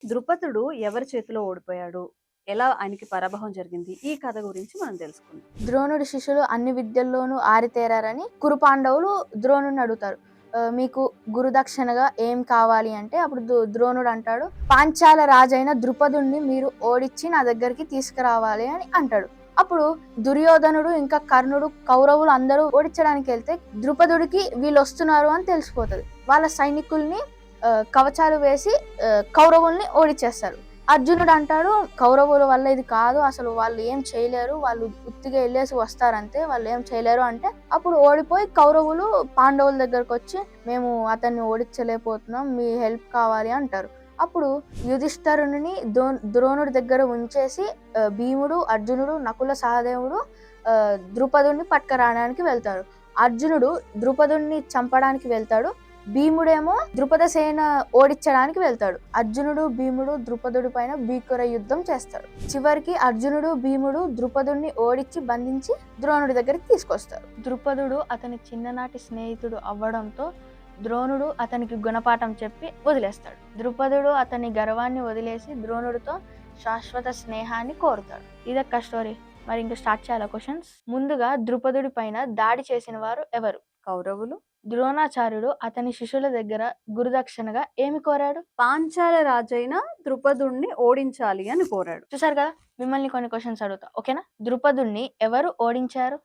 ద్రుపదుడు ఎవరి చేతిలో ఓడిపోయాడు? ఎలా ఆయనకి పరాభవం జరిగింది? ఈ కథ గురించి మనం తెలుసుకుందాం. ద్రోణుడి శిష్యులు అన్ని విద్యల్లోనూ ఆరితేరారని కురు పాండవులు ద్రోణుడిని అడుగుతారు. మీకు గురుదక్షిణగా ఏం కావాలి అంటే అప్పుడు ద్రోణుడు అంటాడు, పాంచాల రాజైన ద్రుపదుణ్ణి మీరు ఓడించి నా దగ్గరికి తీసుకురావాలి అని అంటాడు. అప్పుడు దుర్యోధనుడు ఇంకా కర్ణుడు కౌరవులు అందరూ ఓడించడానికి వెళ్తే ద్రుపదుడికి వీళ్ళు వస్తున్నారు అని తెలిసిపోతుంది. వాళ్ళ సైనికుల్ని కవచాలు వేసి కౌరవుల్ని ఓడించేస్తారు. అర్జునుడు అంటాడు, కౌరవుల వల్ల ఇది కాదు, అసలు వాళ్ళు ఏం చేయలేరు, వాళ్ళు ఉత్తిగా వెళ్ళేసి వస్తారంతే, వాళ్ళు ఏం చేయలేరు అంటే అప్పుడు ఓడిపోయి కౌరవులు పాండవుల దగ్గరకు వచ్చి మేము అతన్ని ఓడించలేకపోతున్నాం, మీ హెల్ప్ కావాలి అంటారు. అప్పుడు యుధిష్ఠరుని ద్రోణుడి దగ్గర ఉంచేసి భీముడు, అర్జునుడు, నకుల సహదేవుడు ద్రుపదుడిని పట్టుకురావడానికి వెళ్తారు. అర్జునుడు ద్రుపదుడిని చంపడానికి వెళ్తాడు. భీముడేమో ద్రుపద సేన ఓడించడానికి వెళ్తాడు. అర్జునుడు భీముడు ద్రుపదుడి పైన భీకర యుద్ధం చేస్తారు. చివరికి అర్జునుడు భీముడు ద్రుపదుడిని ఓడించి బంధించి ద్రోణుడి దగ్గరికి తీసుకొస్తారు. ద్రుపదుడు అతని చిన్ననాటి స్నేహితుడు అవ్వడంతో ద్రోణుడు అతనికి గుణపాఠం చెప్పి వదిలేస్తాడు. ద్రుపదుడు అతని గర్వాన్ని వదిలేసి ద్రోణుడితో శాశ్వత స్నేహాన్ని కోరుతాడు. ఇదొక్క స్టోరీ. మరి ఇంకా స్టార్ట్ చేయాలా క్వశ్చన్స్? ముందుగా ద్రుపదుడి పైన దాడి చేసిన వారు ఎవరు? కౌరవులు. ద్రోణాచార్యుడు అతని శిష్యుల దగ్గర గురుదక్షిణగా ఏమి కోరాడు? పాంచాల రాజైన ద్రుపదుణ్ణి ఓడించాలి అని కోరాడు. చూసారు కదా, మిమ్మల్ని కొన్ని క్వశ్చన్స్ అడుగుతా, ఓకేనా? ద్రుపదుణ్ణి ఎవరు ఓడించారు?